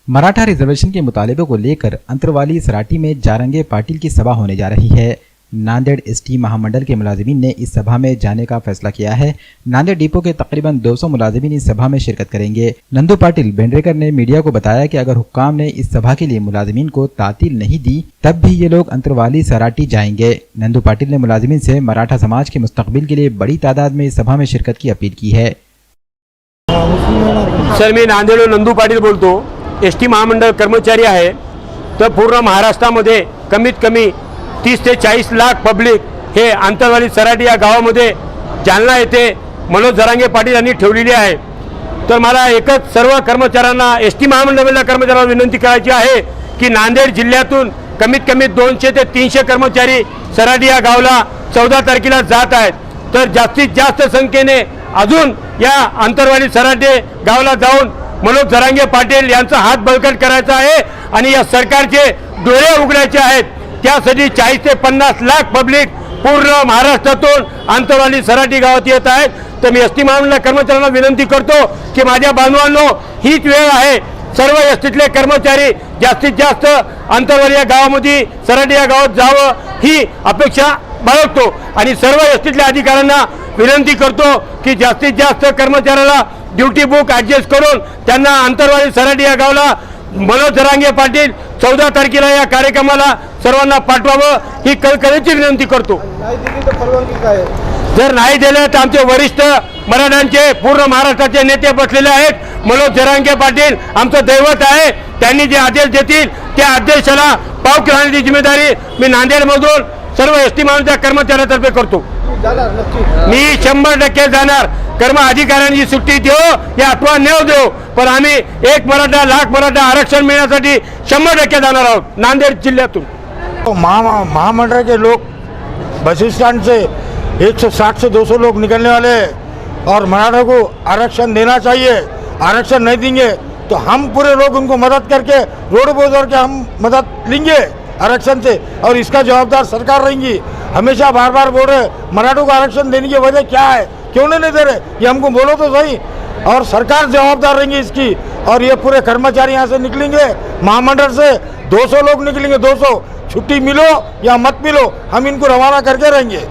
Maratha reservation के मुतालिबे को लेकर अंतरवाली सराटी में जारंगे पाटिल की सभा होने जा रही है। नांदेड़ एसटी महामंडल के मुलाजिमीन ने इस सभा में जाने का फैसला किया है। नांदेड़ डिपो के तकरीबन 200 मुलाजिमीन इस सभा में शिरकत करेंगे। नंदू पाटिल बेंड्रेकर ने मीडिया को बताया कि अगर हुक्काम ने इस सभा के लिए मुलाजिमीन को तातील नहीं दी तब भी ये लोग अंतरवाली सराटी जाएंगे। नंदू पाटिल ने मुलाजिमीन से मराठा समाज के मुस्तकबिल के लिए बड़ी तादाद में इस सभा में शिरकत की अपील की है। सर, मी नांदेड नंदू पाटील बोलतो। एसटी महामंडळ कर्मचारी आहे। तर पूर्ण महाराष्ट्रामध्ये कमीत कमी 30 ते 40 लाख पब्लिक हे अंतरवाली सराटी या गावामध्ये जालना येथे मनोज जरांगे पाटील यांनी ठेवलेली आहे। तर मला एकच सर्व कर्मचाऱ्यांना एसटी महामंडळाच्या कर्मचाऱ्यांना विनंती करायची आहे की नांदेड जिल्ह्यातून कमीत कमी 200 ते 300 कर्मचारी सराटी या गावाला 14 तारखेला जात आहेत। तर जास्तीत जास्त संख्येने अजून या अंतरवाली सराटी गावाला जाऊन मनोज जरांगे पाटील यांचा हात बळकट करायचा आहे आणि या सरकारचे डोळे उघडायचे आहेत। त्यासाठी 40 ते 50 लाख पब्लिक पूर्ण महाराष्ट्रातून अंतरवाली सराटी गावात येत आहेत। तर मी एसटी महामंडळ कर्मचाऱ्यांना विनंती करतो की माझ्या बांधवांनो, हीच वेळ आहे। सर्व एसटीतले कर्मचारी जास्तीत जास्त अंतरवाली या गावामध्ये सराटी या गावात जावं ही अपेक्षा बाळगतो आणि सर्व एसटीतल्या अधिकाऱ्यांना विनंती करतो की जास्तीत जास्त कर्मचाऱ्याला ड्यूटी बुक ॲडजस्ट करून त्यांना अंतरवाली सराटी या गावाला मनोज जरांगे पाटील 14 तारखेला या कार्यक्रमाला सर्वांना पाठवावं ही कळकळीची विनंती करतो। जर नाही दिलं तर आमचे वरिष्ठ मराठ्यांचे पूर्ण महाराष्ट्राचे नेते बसलेले आहेत। मनोज जरांगे पाटील आमचं दैवत आहे। त्यांनी जे आदेश देतील त्या आदेशाला पाव करण्याची जिम्मेदारी मी नांदेडमधून सर्व एसटी महामंडळाच्या कर्मचाऱ्यांतर्फे करतो। मी 100% जाणार। कर्म अधिकाऱ्यांनी सुट्टी देव या अथवा न देव, पण आम्ही एक मराठा लाख मराठा आरक्षण मिळण्यासाठी 100% जाणार आहोत नांदेड जिल्ह्यातून। महामंडल के लोग बस स्टैंड से 160 से 200 लोग निकलने वाले हैं और मराठा को आरक्षण देना चाहिए। आरक्षण नहीं देंगे तो हम पूरे लोग उनको मदद करके रोड पर उतर के हम मदद लेंगे आरक्षण से, और इसका जवाबदार सरकार रहेंगी। हमेशा बार बार बोल रहे मराठों को आरक्षण देने की वजह क्या है, क्यों नहीं दे रहे, ये हमको बोलो तो सही। और सरकार जवाबदार रहेंगी इसकी। और ये पूरे कर्मचारी यहाँ से निकलेंगे, महामंडल से 200 लोग निकलेंगे। 200 छुट्टी मिलो या मत मिलो, हम इनको रवाना करके रहेंगे।